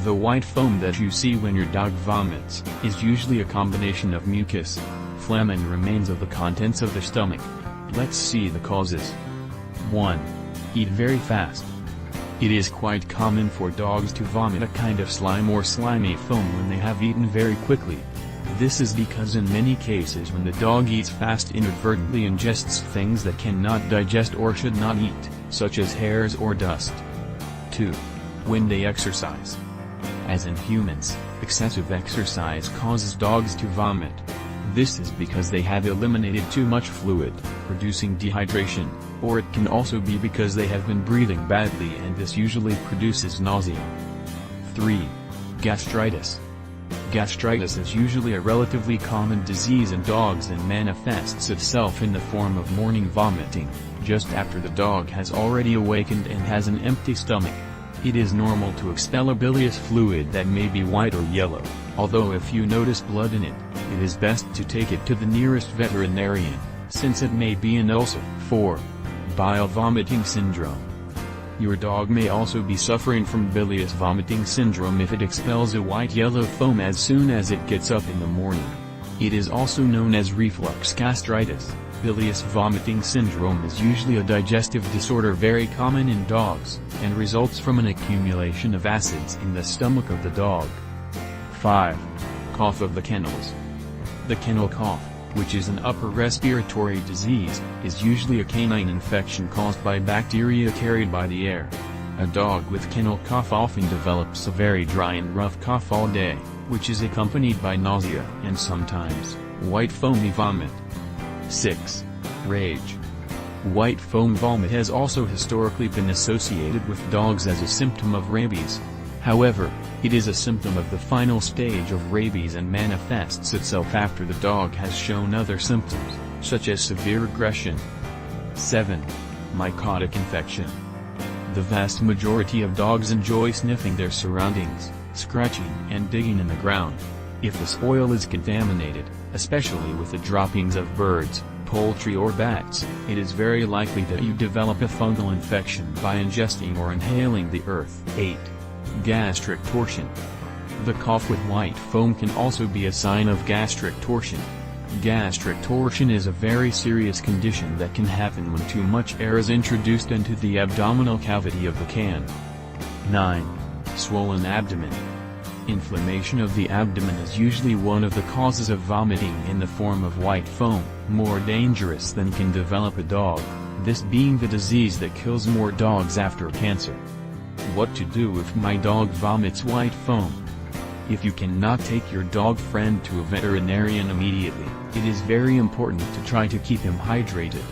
The white foam that you see when your dog vomits is usually a combination of mucus, phlegm and remains of the contents of the stomach. Let's see the causes. 1. Eat very fast. It is quite common for dogs to vomit a kind of slime or slimy foam when they have eaten very quickly. This is because in many cases when the dog eats fast inadvertently ingests things that cannot digest or should not eat, such as hairs or dust. 2. When they exercise. As in humans, excessive exercise causes dogs to vomit. This is because they have eliminated too much fluid, producing dehydration, or it can also be because they have been breathing badly and this usually produces nausea. 3. Gastritis. Gastritis is usually a relatively common disease in dogs and manifests itself in the form of morning vomiting, just after the dog has already awakened and has an empty stomach. It is normal to expel a bilious fluid that may be white or yellow, although if you notice blood in it, it is best to take it to the nearest veterinarian, since it may be an ulcer. 4. Bile vomiting syndrome. Your dog may also be suffering from bilious vomiting syndrome if it expels a white-yellow foam as soon as it gets up in the morning. It is also known as reflux gastritis. Bilious vomiting syndrome is usually a digestive disorder very common in dogs, and results from an accumulation of acids in the stomach of the dog. 5. Cough of the kennels. The kennel cough, which is an upper respiratory disease, is usually a canine infection caused by bacteria carried by the air. A dog with kennel cough often develops a very dry and rough cough all day, which is accompanied by nausea and sometimes white foamy vomit. 6. Rage. White foam vomit has also historically been associated with dogs as a symptom of rabies. However, it is a symptom of the final stage of rabies and manifests itself after the dog has shown other symptoms, such as severe aggression. 7. Mycotic infection. The vast majority of dogs enjoy sniffing their surroundings, scratching and digging in the ground. If the soil is contaminated, especially with the droppings of birds, poultry or bats, it is very likely that you develop a fungal infection by ingesting or inhaling the earth. 8. Gastric torsion. The cough with white foam can also be a sign of gastric torsion. Gastric torsion is a very serious condition that can happen when too much air is introduced into the abdominal cavity of the can. 9. Swollen abdomen. Inflammation of the abdomen is usually one of the causes of vomiting in the form of white foam, more dangerous than can develop a dog, this being the disease that kills more dogs after cancer. What to do if my dog vomits white foam? If you cannot take your dog friend to a veterinarian immediately, it is very important to try to keep him hydrated.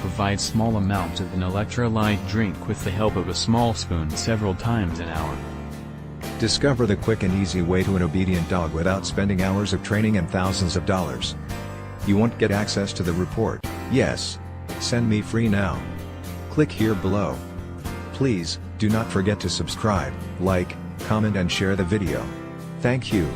Provide small amounts of an electrolyte drink with the help of a small spoon several times an hour. Discover the quick and easy way to an obedient dog without spending hours of training and thousands of dollars. You want get access to the report? Yes. Send me free now. Click here below. Please, do not forget to subscribe, like, comment and share the video. Thank you.